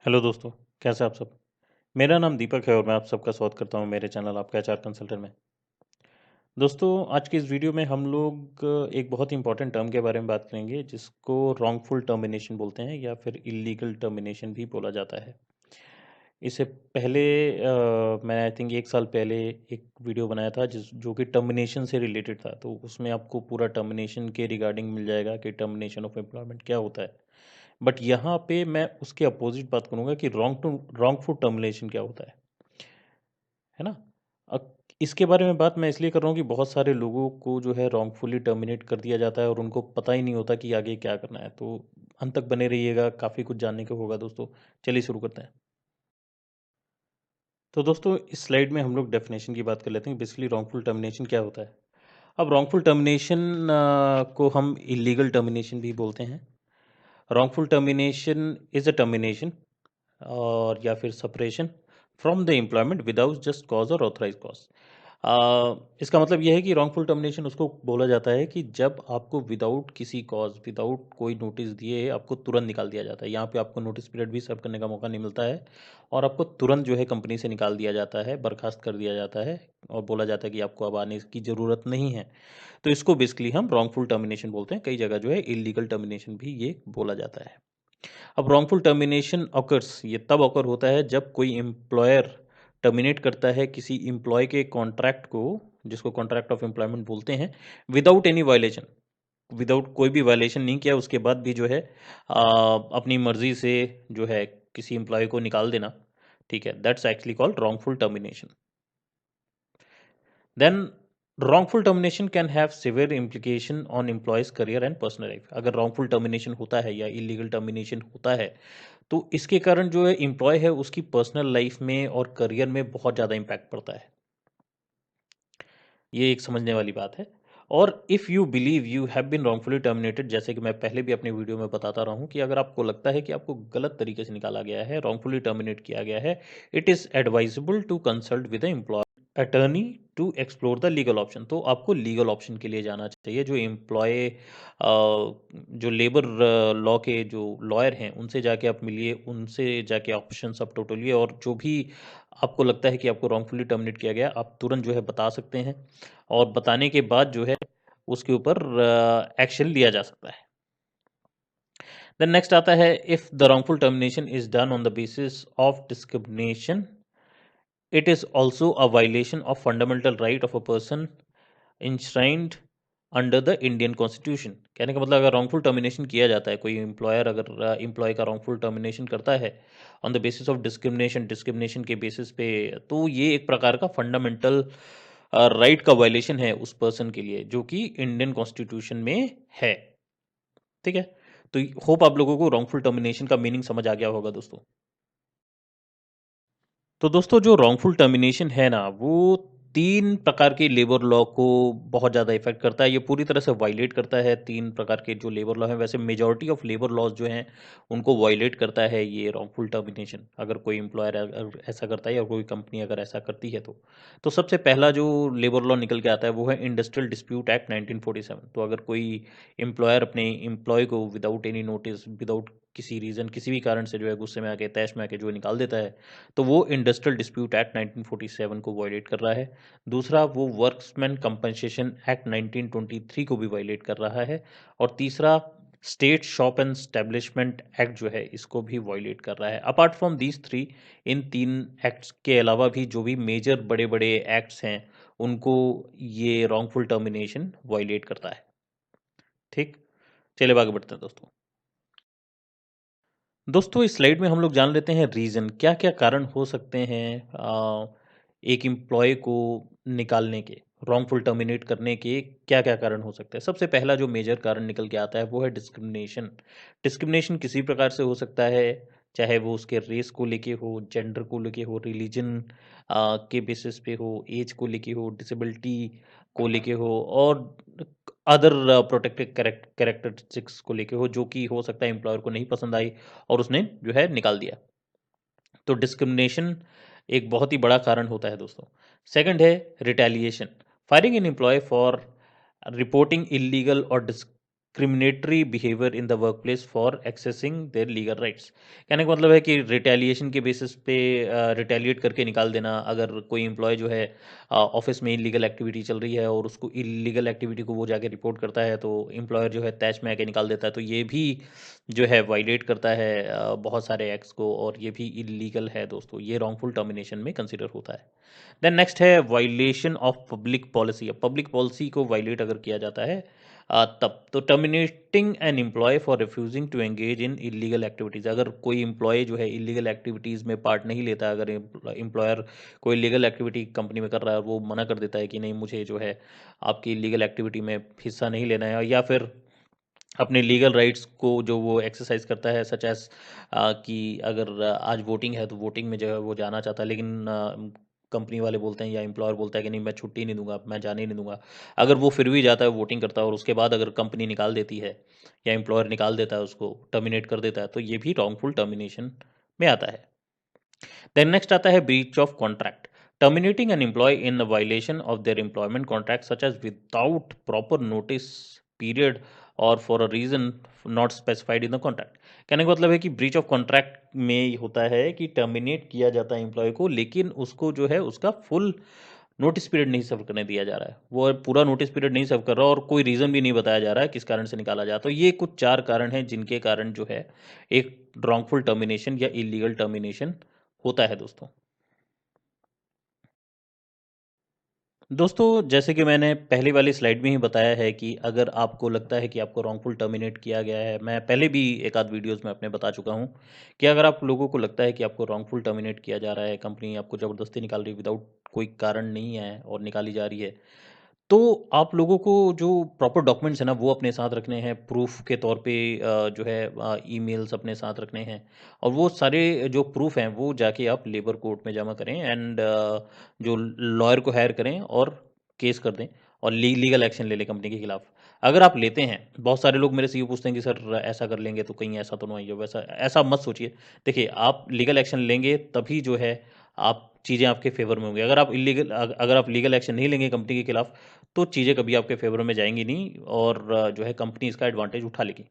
Hello दोस्तों, कैसे आप सब। मेरा नाम दीपक है और मैं आप सबका स्वागत करता हूं मेरे चैनल आपका एचआर कंसल्टेंट में। दोस्तों, आज की इस वीडियो में हम लोग एक बहुत ही इंपॉर्टेंट टर्म के बारे में बात करेंगे जिसको रॉन्गफुल टर्मिनेशन बोलते हैं या फिर इलीगल टर्मिनेशन भी बोला जाता है। इससे पहले मैं आई थिंक एक साल पहले एक वीडियो बनाया था जो कि टर्मिनेशन से रिलेटेड था, तो उसमें आपको पूरा टर्मिनेशन के रिगार्डिंग मिल जाएगा कि टर्मिनेशन ऑफ एम्प्लॉयमेंट क्या होता है। बट यहाँ पे मैं उसके अपोजिट बात करूँगा कि रॉन्गफुल टर्मिनेशन क्या होता है ना। इसके बारे में बात मैं इसलिए कर रहा हूँ कि बहुत सारे लोगों को जो है रॉन्गफुली टर्मिनेट कर दिया जाता है और उनको पता ही नहीं होता कि आगे क्या करना है। तो अंत तक बने रहिएगा, काफ़ी कुछ जानने को होगा दोस्तों। चलिए शुरू करते हैं। तो दोस्तों, इस स्लाइड में हम लोग डेफिनेशन की बात कर लेते हैं। बेसिकली रॉन्गफुल टर्मिनेशन क्या होता है। अब रॉन्गफुल टर्मिनेशन को हम इलीगल टर्मिनेशन भी बोलते हैं। Wrongful termination is a termination और या फिर separation from the employment without just cause और ऑथराइज कॉज। इसका मतलब यह है कि रॉन्गफुल टर्मिनेशन उसको बोला जाता है कि जब आपको विदाउट किसी कॉज, विदाउट कोई नोटिस दिए आपको तुरंत निकाल दिया जाता है। यहाँ पे आपको नोटिस पीरियड भी सर्व करने का मौका नहीं मिलता है और आपको तुरंत जो है कंपनी से निकाल दिया जाता है, बर्खास्त कर दिया जाता है और बोला जाता है कि आपको अब आने की ज़रूरत नहीं है। तो इसको बेसिकली हम रॉन्गफुल टर्मिनेशन बोलते हैं। कई जगह जो है इलीगल टर्मिनेशन भी ये बोला जाता है। अब रॉन्गफुल टर्मिनेशन ऑकर्स, ये तब ऑकर होता है जब कोई एम्प्लॉयर टर्मिनेट करता है किसी एम्प्लॉय के कॉन्ट्रैक्ट को, जिसको कॉन्ट्रैक्ट ऑफ एम्प्लॉयमेंट बोलते हैं, विदाउट एनी वायलेशन। विदाउट कोई भी वायलेशन नहीं किया, उसके बाद भी जो है अपनी मर्जी से जो है किसी एम्प्लॉय को निकाल देना, ठीक है, that's actually called wrongful termination. Then wrongful termination can have severe implication on employees career and personal life। अगर wrongful termination होता है या illegal termination होता है तो इसके कारण जो है एम्प्लॉय है उसकी पर्सनल लाइफ में और करियर में बहुत ज़्यादा इम्पैक्ट पड़ता है। ये एक समझने वाली बात है। और if you believe you have been wrongfully terminated, जैसे कि मैं पहले भी अपनी वीडियो में बताता रहा हूँ कि अगर आपको लगता है कि आपको गलत तरीके से निकाला गया है, रॉन्गफुली टर्मिनेट किया गया है, it is advisable to consult with the employ attorney to explore the legal option. तो आपको लीगल ऑप्शन के लिए जाना चाहिए। जो एम्प्लॉय जो लेबर लॉ के जो लॉयर हैं उनसे जाके आप मिलिए, उनसे जाके ऑप्शन आप टोटलिए और जो भी आपको लगता है कि आपको रॉन्गफुली टर्मिनेट किया गया आप तुरंत जो है बता सकते हैं और बताने के बाद जो है उसके ऊपर एक्शन लिया जा सकता है। देन नेक्स्ट आता है, if the wrongful termination is done on the basis of discrimination, it is also a violation of fundamental right of a person enshrined under the Indian constitution. कहने का मतलब अगर रॉन्गफुल टर्मिनेशन किया जाता है, कोई एम्प्लॉयर अगर एम्प्लॉय का रॉन्गफुल टर्मिनेशन करता है on the basis of discrimination, discrimination के बेसिस पे, तो ये एक प्रकार का फंडामेंटल राइट का वायलेशन है उस पर्सन के लिए जो कि इंडियन कॉन्स्टिट्यूशन में है। ठीक है, तो होप आप लोगों को रॉन्गफुल टर्मिनेशन का मीनिंग समझ आ गया होगा दोस्तों। तो दोस्तों, जो रॉन्गफुल टर्मिनेशन है ना, वो 3 प्रकार के लेबर लॉ को बहुत ज़्यादा इफ़ेक्ट करता है। ये पूरी तरह से वायलेट करता है 3 प्रकार के जो लेबर लॉ हैं। वैसे मेजॉरिटी ऑफ लेबर लॉज़ जो हैं, उनको वायलेट करता है ये रॉन्गफुल टर्मिनेशन, अगर कोई एम्प्लॉयर अगर ऐसा करता है या कोई कंपनी अगर ऐसा करती है तो। तो सबसे पहला जो लेबर लॉ निकल के आता है वो है इंडस्ट्रियल डिस्प्यूट एक्ट 1947। तो अगर कोई एम्प्लॉयर अपने एम्प्लॉय को विदाउट एनी नोटिस, विदाउट किसी रीज़न, किसी भी कारण से जो है गुस्से में आके, तैश में आके जो निकाल देता है, तो वो इंडस्ट्रियल डिस्प्यूट एक्ट 1947 को वायलेट कर रहा है। दूसरा, वो वर्क्समैन कंपनसेशन एक्ट 1923 को भी वायलेट कर रहा है। और तीसरा, state shop and establishment act जो है इसको भी वायलेट कर रहा है। Apart from these 3, in 3 acts के अलावा भी जो भी मेजर बड़े बड़े एक्ट्स हैं उनको ये रॉन्गफुल टर्मिनेशन वायलेट करता है। ठीक, चलिए आगे बढ़ते हैं दोस्तों। दोस्तों, इस स्लाइड में हम लोग जान लेते हैं रीज़न, क्या-क्या कारण हो सकते हैं एक एम्प्लॉयी को निकालने के, रॉन्गफुल टर्मिनेट करने के क्या-क्या कारण हो सकते हैं। सबसे पहला जो मेजर कारण निकल के आता है वो है डिस्क्रिमिनेशन। डिस्क्रिमिनेशन किसी प्रकार से हो सकता है, चाहे वो उसके रेस को लेके हो, जेंडर को लेके हो, रिलीजन के बेसिस पे हो, एज को लेके हो, डिसेबिलिटी को लेके हो और अदर प्रोटेक्टेड कैरेक्टरिस्टिक्स को लेके हो, जो कि हो सकता है एम्प्लॉयर को नहीं पसंद आई और उसने जो है निकाल दिया। तो डिस्क्रिमिनेशन एक बहुत ही बड़ा कारण होता है दोस्तों। सेकंड है retaliation, firing an employ for reporting illegal और discriminatory behaviour in the workplace for accessing their legal rights. कहने का मतलब है कि रिटेलिएशन के बेसिस पे रिटेलिएट करके निकाल देना। अगर कोई एम्प्लॉय जो है ऑफिस में इलीगल एक्टिविटी चल रही है और उसको इलीगल एक्टिविटी को वो जाके रिपोर्ट करता है, तो एम्प्लॉयर जो है तैश में आके निकाल देता है, तो ये भी जो है वायलेट करता है बहुत सारे एक्ट्स को, और ये भी इलीगल है दोस्तों। ये रॉन्गफुल टर्मिनेशन में कंसिडर होता है। देन नेक्स्ट है वायलेशन ऑफ पब्लिक पॉलिसी। अब पब्लिक पॉलिसी को वायलेट अगर किया जाता है तब तो terminating an employ for refusing to engage in illegal activities. अगर कोई एम्प्लॉय जो है इलीगल एक्टिविटीज़ में पार्ट नहीं लेता, अगर एम्प्लॉयर कोई लीगल एक्टिविटी कंपनी में कर रहा है और वो मना कर देता है कि नहीं, मुझे जो है आपकी लीगल एक्टिविटी में हिस्सा नहीं लेना है, या फिर अपने लीगल राइट्स को जो वो एक्सरसाइज करता है, सच एज कि अगर आज वोटिंग है तो वोटिंग में जो है वो जाना चाहता है, लेकिन कंपनी वाले बोलते हैं या एम्प्लॉयर बोलता है कि नहीं, मैं छुट्टी नहीं दूंगा, मैं जाने नहीं दूंगा। अगर वो फिर भी जाता है, वोटिंग करता है, और उसके बाद अगर कंपनी निकाल देती है या एम्प्लॉयर निकाल देता है, उसको टर्मिनेट कर देता है, तो ये भी रॉन्गफुल टर्मिनेशन में आता है। देन नेक्स्ट आता है breach of contract. Terminating an employee in violation of their employment contract such as without proper notice period और for a reason not specified in the contract. कहने का मतलब है कि ब्रीच ऑफ कॉन्ट्रैक्ट में ये होता है कि टर्मिनेट किया जाता है एम्प्लॉय को, लेकिन उसको जो है उसका फुल नोटिस पीरियड नहीं सर्व करने दिया जा रहा है, वो पूरा नोटिस पीरियड नहीं सर्व कर रहा, और कोई रीज़न भी नहीं बताया जा रहा है किस कारण से निकाला जा। तो ये कुछ 4 कारण हैं जिनके कारण जो है एक रॉन्गफुल टर्मिनेशन या इलीगल टर्मिनेशन होता है दोस्तों। दोस्तों, जैसे कि मैंने पहली वाली स्लाइड में ही बताया है कि अगर आपको लगता है कि आपको रॉन्गफुल टर्मिनेट किया गया है, मैं पहले भी एक आध वीडियोस में अपने बता चुका हूं कि अगर आप लोगों को लगता है कि आपको रॉन्गफुल टर्मिनेट किया जा रहा है, कंपनी आपको ज़बरदस्ती निकाल रही है विदाउट कोई कारण नहीं है और निकाली जा रही है, तो आप लोगों को जो प्रॉपर डॉक्यूमेंट्स है ना, वो अपने साथ रखने हैं प्रूफ के तौर पे। जो है ईमेल्स अपने साथ रखने हैं, और वो सारे जो प्रूफ हैं वो जाके आप लेबर कोर्ट में जमा करें, एंड जो लॉयर को हायर करें और केस कर दें, और लीगल एक्शन ले लें कंपनी के खिलाफ। अगर आप लेते हैं, बहुत सारे लोग मेरे से ये पूछते हैं कि सर ऐसा कर लेंगे तो कहीं ऐसा तो नहीं हो, वैसा ऐसा मत सोचिए। देखिए, आप लीगल एक्शन लेंगे तभी जो है आप चीज़ें आपके फेवर में होंगी। अगर आप लीगल एक्शन नहीं लेंगे कंपनी के खिलाफ, तो चीज़ें कभी आपके फेवर में जाएंगी नहीं, और जो है कंपनी इसका एडवांटेज उठा लेगी।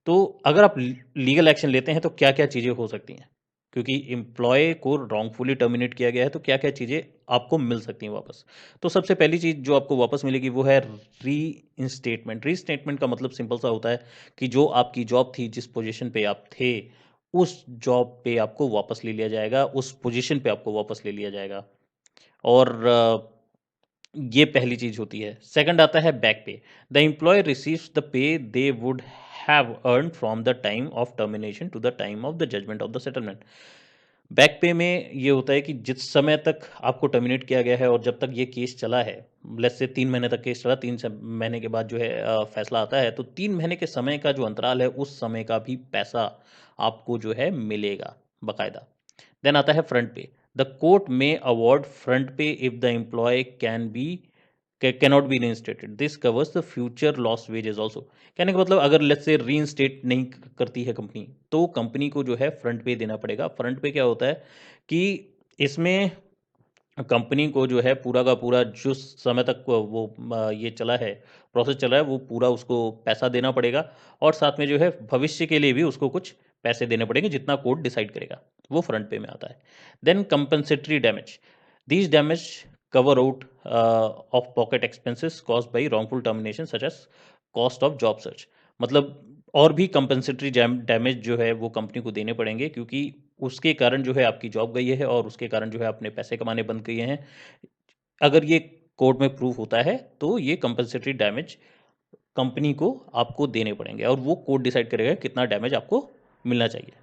तो अगर आप लीगल एक्शन लेते हैं तो क्या क्या चीज़ें हो सकती हैं, क्योंकि एम्प्लॉय को रॉन्गफुली टर्मिनेट किया गया है, तो क्या क्या चीज़ें आपको मिल सकती हैं वापस। तो सबसे पहली चीज़ जो आपको वापस मिलेगी वो है री इंस्टेटमेंट। री इंस्टेटमेंट का मतलब सिंपल सा होता है कि जो आपकी जॉब थी, जिस पोजीशन पे आप थे, उस जॉब पे आपको वापस ले लिया जाएगा, उस पोजीशन पे आपको वापस ले लिया जाएगा। और ये पहली चीज होती है। सेकंड आता है बैक पे। The employ receives the pay they would have earn from the time of termination to the time of the judgement of the settlement. Back pay में ये होता है कि जिस समय तक आपको टर्मिनेट किया गया है और जब तक ये केस चला है, लेट्स से 3 महीने तक केस चला, 3 महीने के बाद जो है फैसला आता है, तो 3 महीने के समय का जो अंतराल है, उस समय का भी पैसा आपको जो है मिलेगा बाकायदा। देन आता है फ्रंट पे। द कोर्ट में award front pay if the employ cannot be reinstated. This covers the future loss wages also. कहने का मतलब, अगर लेट्स से रीइंस्टेट नहीं करती है कंपनी, तो कंपनी को जो है फ्रंट पे देना पड़ेगा। फ्रंट पे क्या होता है कि इसमें कंपनी को जो है पूरा का पूरा जो समय तक वो ये चला है, प्रोसेस चला है, वो पूरा उसको पैसा देना पड़ेगा, और साथ में जो है भविष्य के लिए भी उसको कुछ पैसे देने पड़ेंगे, जितना कोर्ट डिसाइड करेगा। वो फ्रंट पे में आता है। Then compensatory damage. These damage cover out of pocket expenses caused by wrongful termination such as cost of job search. मतलब और भी कंपनसेटरी डैमेज जो है वो कंपनी को देने पड़ेंगे, क्योंकि उसके कारण जो है आपकी जॉब गई है, और उसके कारण जो है अपने पैसे कमाने बंद किए हैं। अगर ये कोर्ट में प्रूफ होता है, तो ये कंपनसेटरी डैमेज कंपनी को आपको देने पड़ेंगे, और वो कोर्ट डिसाइड करेगा कितना डैमेज आपको मिलना चाहिए।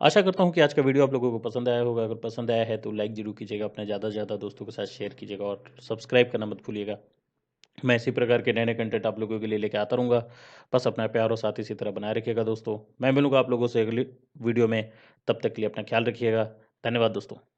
आशा करता हूँ कि आज का वीडियो आप लोगों को पसंद आया होगा। अगर पसंद आया है तो लाइक ज़रूर कीजिएगा, अपने ज़्यादा से ज़्यादा दोस्तों के साथ शेयर कीजिएगा और सब्सक्राइब करना मत भूलिएगा। मैं इसी प्रकार के नए-नए कंटेंट आप लोगों के लिए लेके आता रहूँगा। बस अपना प्यार और साथ इसी तरह बनाए रखिएगा दोस्तों। मैं मिलूँगा आप लोगों से अगली वीडियो में, तब तक के लिए अपना ख्याल रखिएगा। धन्यवाद दोस्तों।